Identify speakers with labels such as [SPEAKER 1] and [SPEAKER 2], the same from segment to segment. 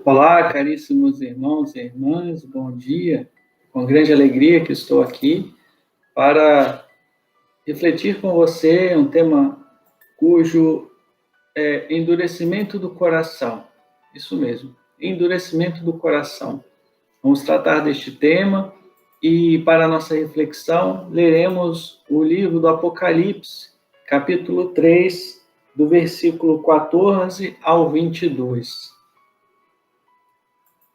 [SPEAKER 1] Olá, caríssimos irmãos e irmãs, bom dia. Com grande alegria que estou aqui para refletir com você um tema cujo é endurecimento do coração. Isso mesmo, endurecimento do coração. Vamos tratar deste tema e, para a nossa reflexão, leremos o livro do Apocalipse, capítulo 3, do versículo 14 ao 22.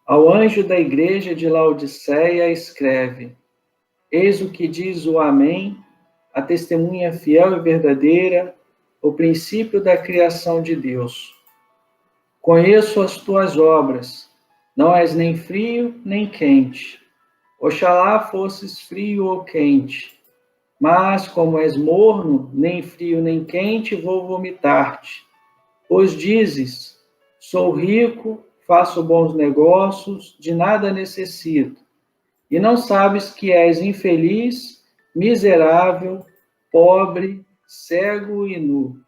[SPEAKER 1] Ao anjo da igreja de Laodiceia escreve: Eis o que diz o Amém, a testemunha fiel e verdadeira, o princípio da criação de Deus. Conheço as tuas obras, não és nem frio nem quente. Oxalá fosses frio ou quente. Mas, como és morno, nem frio nem quente, vou vomitar-te. Pois dizes: sou rico, faço bons negócios, de nada necessito. E não sabes que és infeliz, miserável, pobre, cego e nu.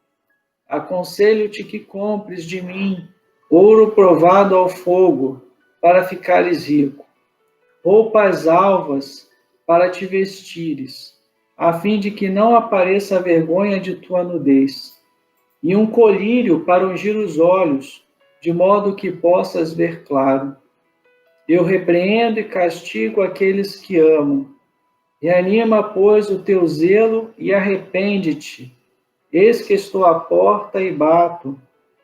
[SPEAKER 1] Aconselho-te que compres de mim ouro provado ao fogo, para ficares rico, roupas alvas para te vestires, a fim de que não apareça a vergonha de tua nudez, e um colírio para ungir os olhos, de modo que possas ver claro. Eu repreendo e castigo aqueles que amo. Reanima, pois, o teu zelo e arrepende-te. Eis que estou à porta e bato.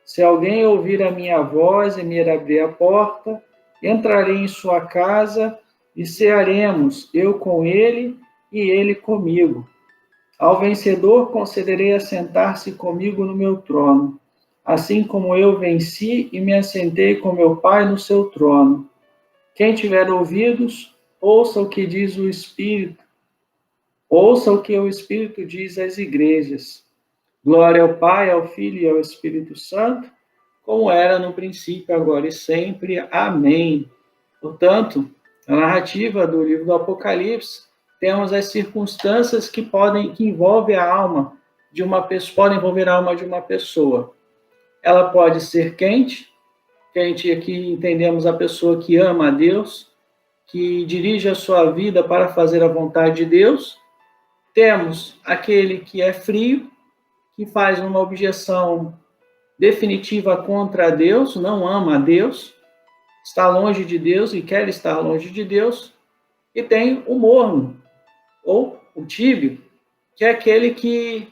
[SPEAKER 1] Se alguém ouvir a minha voz e me abrir a porta, entrarei em sua casa e cearemos, eu com ele e ele comigo. Ao vencedor concederei assentar-se comigo no meu trono, assim como eu venci e me assentei com meu Pai no seu trono. Quem tiver ouvidos, ouça o que diz o Espírito. Ouça o que o Espírito diz às igrejas. Glória ao Pai, ao Filho e ao Espírito Santo, como era no princípio, agora e sempre. Amém. Portanto, a narrativa do livro do Apocalipse, temos as circunstâncias que envolvem a alma de uma pessoa, podem envolver a alma de uma pessoa. Ela pode ser quente aqui entendemos a pessoa que ama a Deus, que dirige a sua vida para fazer a vontade de Deus. Temos aquele que é frio, que faz uma objeção definitiva contra Deus, não ama a Deus, está longe de Deus e quer estar longe de Deus. E tem o morno, ou o tíbio, que é aquele que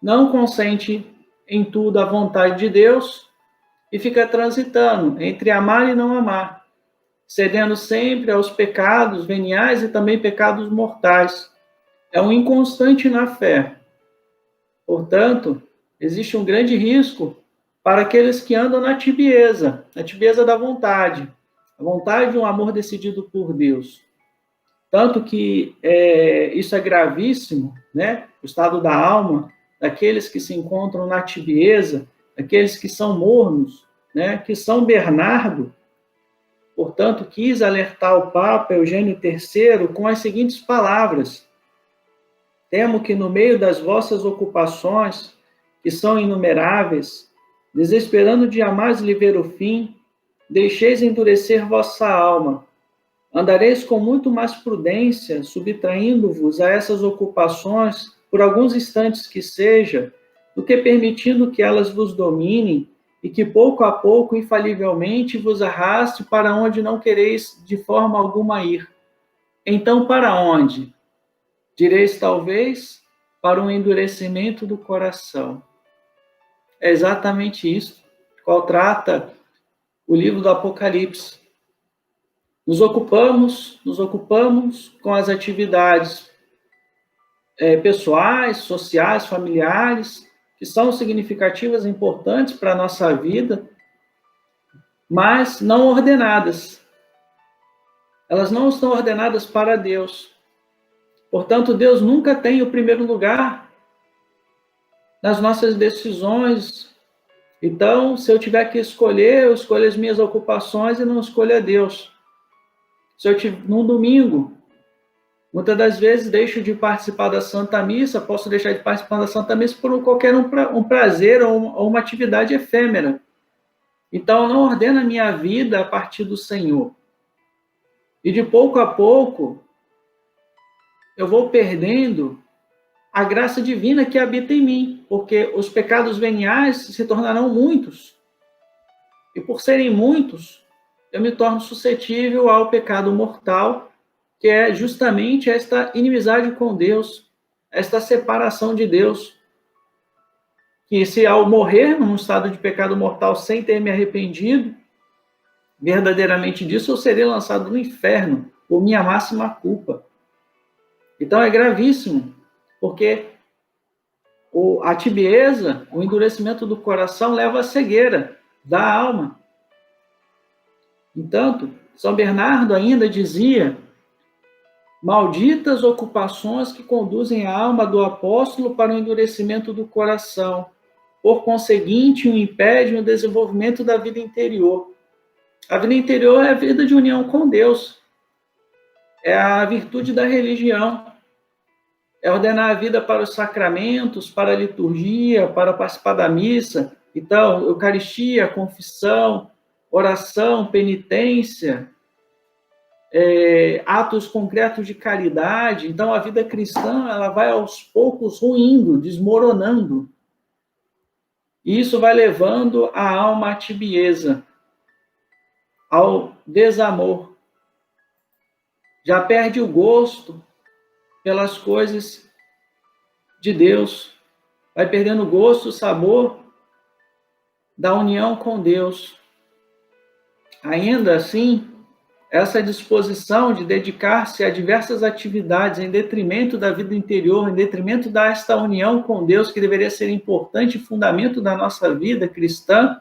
[SPEAKER 1] não consente em tudo a vontade de Deus e fica transitando entre amar e não amar, cedendo sempre aos pecados veniais e também pecados mortais. É um inconstante na fé. Portanto, existe um grande risco para aqueles que andam na tibieza da vontade, a vontade de um amor decidido por Deus. Tanto que isso é gravíssimo, né? O estado da alma daqueles que se encontram na tibieza, aqueles que são mornos, né? Que São Bernardo, portanto, quis alertar o Papa Eugênio III com as seguintes palavras: temo que no meio das vossas ocupações, que são inumeráveis, desesperando de jamais lhe ver o fim, deixeis endurecer vossa alma. Andareis com muito mais prudência, subtraindo-vos a essas ocupações, por alguns instantes que seja, do que permitindo que elas vos dominem e que pouco a pouco, infalivelmente, vos arraste para onde não quereis de forma alguma ir. Então, para onde? Direis, talvez, para um endurecimento do coração. É exatamente isso qual trata o livro do Apocalipse. Nos ocupamos com as atividades pessoais, sociais, familiares, que são significativas e importantes para a nossa vida, mas não ordenadas. Elas não estão ordenadas para Deus. Portanto, Deus nunca tem o primeiro lugar nas nossas decisões. Então, se eu tiver que escolher, eu escolho as minhas ocupações e não escolho a Deus. Se eu tiver num domingo, muitas das vezes deixo de participar da Santa Missa, posso deixar de participar da Santa Missa por qualquer um prazer ou uma atividade efêmera. Então, eu não ordeno a minha vida a partir do Senhor. E de pouco a pouco, eu vou perdendo a graça divina que habita em mim, porque os pecados veniais se tornarão muitos. E por serem muitos, eu me torno suscetível ao pecado mortal, que é justamente esta inimizade com Deus, esta separação de Deus. Que se ao morrer num estado de pecado mortal sem ter me arrependido, verdadeiramente disso, eu serei lançado no inferno por minha máxima culpa. Então é gravíssimo, porque a tibieza, o endurecimento do coração leva à cegueira da alma. Entanto, São Bernardo ainda dizia: malditas ocupações que conduzem a alma do apóstolo para o endurecimento do coração, por conseguinte, o impedem o desenvolvimento da vida interior. A vida interior é a vida de união com Deus, é a virtude da religião, é ordenar a vida para os sacramentos, para a liturgia, para participar da missa. Então, Eucaristia, confissão, oração, penitência, atos concretos de caridade. Então, a vida cristã ela vai aos poucos ruindo, desmoronando. E isso vai levando a alma à tibieza, ao desamor. Já perde o gosto pelas coisas de Deus, vai perdendo o gosto, o sabor da união com Deus. Ainda assim, essa disposição de dedicar-se a diversas atividades em detrimento da vida interior, em detrimento desta união com Deus, que deveria ser importante fundamento da nossa vida cristã,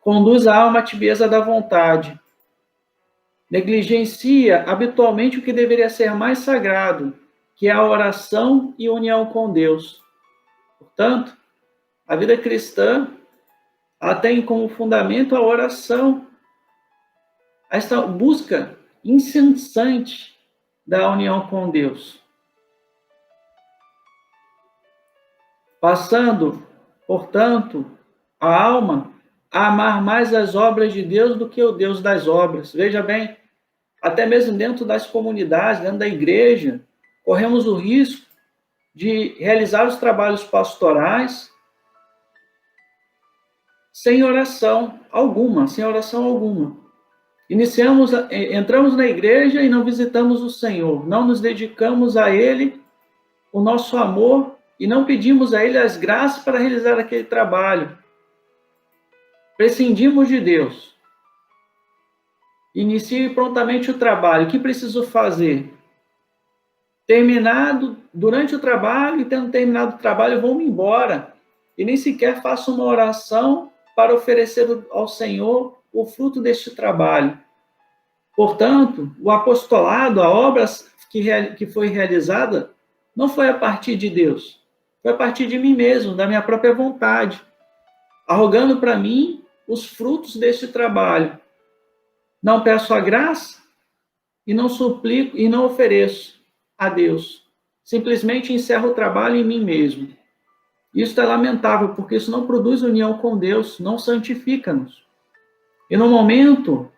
[SPEAKER 1] conduz a alma à tibieza da vontade. Negligencia habitualmente o que deveria ser mais sagrado, que é a oração e união com Deus. Portanto, a vida cristã ela tem como fundamento a oração, esta busca incessante da união com Deus. Passando, portanto, a alma a amar mais as obras de Deus do que o Deus das obras. Veja bem, até mesmo dentro das comunidades, dentro da igreja, corremos o risco de realizar os trabalhos pastorais sem oração alguma. Entramos na igreja e não visitamos o Senhor, não nos dedicamos a Ele o nosso amor e não pedimos a Ele as graças para realizar aquele trabalho. Prescindimos de Deus. Inicie prontamente o trabalho. O que preciso fazer? Durante o trabalho, e tendo terminado o trabalho, vou-me embora. E nem sequer faço uma oração para oferecer ao Senhor o fruto deste trabalho. Portanto, o apostolado, a obra que foi realizada, não foi a partir de Deus. Foi a partir de mim mesmo, da minha própria vontade. Arrogando para mim os frutos deste trabalho. Não peço a graça e não suplico e não ofereço a Deus. Simplesmente encerro o trabalho em mim mesmo. Isso é lamentável, porque isso não produz união com Deus, não santifica-nos. E no momento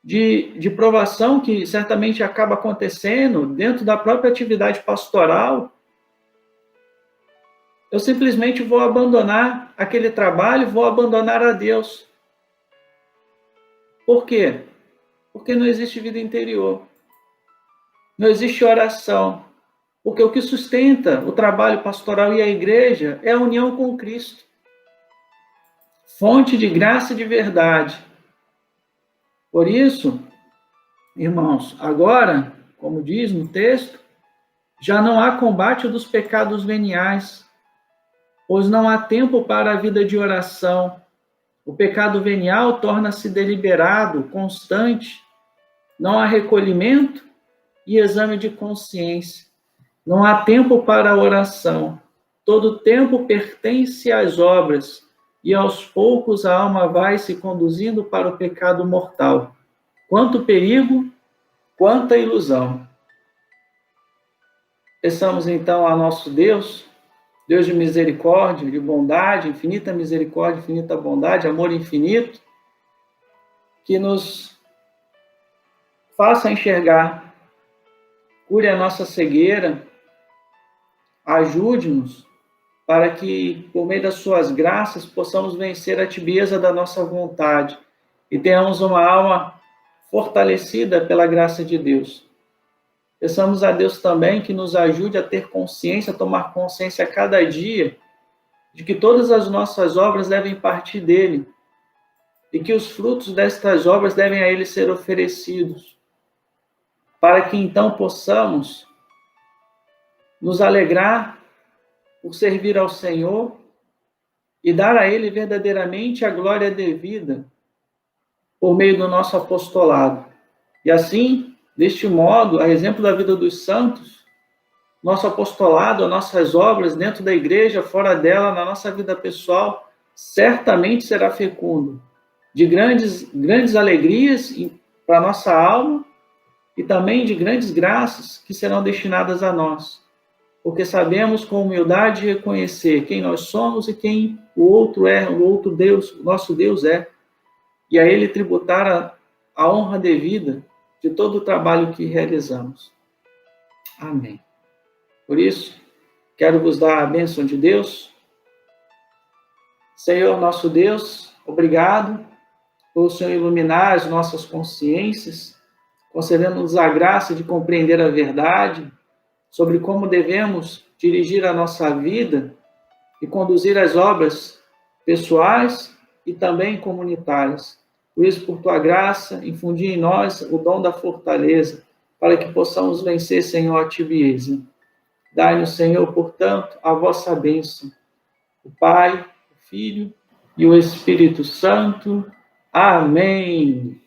[SPEAKER 1] de provação que certamente acaba acontecendo dentro da própria atividade pastoral, eu simplesmente vou abandonar aquele trabalho, vou abandonar a Deus. Por quê? Porque não existe vida interior. Não existe oração. Porque o que sustenta o trabalho pastoral e a igreja é a união com Cristo. Fonte de graça e de verdade. Por isso, irmãos, agora, como diz no texto, já não há combate dos pecados veniais, pois não há tempo para a vida de oração. O pecado venial torna-se deliberado, constante. Não há recolhimento e exame de consciência. Não há tempo para a oração. Todo tempo pertence às obras, e aos poucos a alma vai se conduzindo para o pecado mortal. Quanto perigo, quanta ilusão. Peçamos então a nosso Deus Deus de misericórdia, de bondade, infinita misericórdia, infinita bondade, amor infinito, que nos faça enxergar, cure a nossa cegueira, ajude-nos para que, por meio das suas graças, possamos vencer a tibieza da nossa vontade e tenhamos uma alma fortalecida pela graça de Deus. Peçamos a Deus também que nos ajude a ter consciência, a tomar consciência a cada dia de que todas as nossas obras devem partir dele e que os frutos destas obras devem a ele ser oferecidos, para que então possamos nos alegrar por servir ao Senhor e dar a ele verdadeiramente a glória devida por meio do nosso apostolado. E assim, deste modo, a exemplo da vida dos santos, nosso apostolado, as nossas obras dentro da igreja, fora dela, na nossa vida pessoal, certamente será fecundo, de grandes alegrias para a nossa alma e também de grandes graças que serão destinadas a nós, porque sabemos com humildade reconhecer quem nós somos e quem o outro é, o outro Deus, o nosso Deus é, e a ele tributar a honra devida de todo o trabalho que realizamos. Amém. Por isso, quero vos dar a bênção de Deus. Senhor nosso Deus, obrigado por o Senhor iluminar as nossas consciências, concedendo-nos a graça de compreender a verdade sobre como devemos dirigir a nossa vida e conduzir as obras pessoais e também comunitárias. Por isso, por tua graça, infundi em nós o dom da fortaleza, para que possamos vencer, Senhor, a tibieza. Dai-nos, Senhor, portanto, a vossa bênção, o Pai, o Filho e o Espírito Santo. Amém.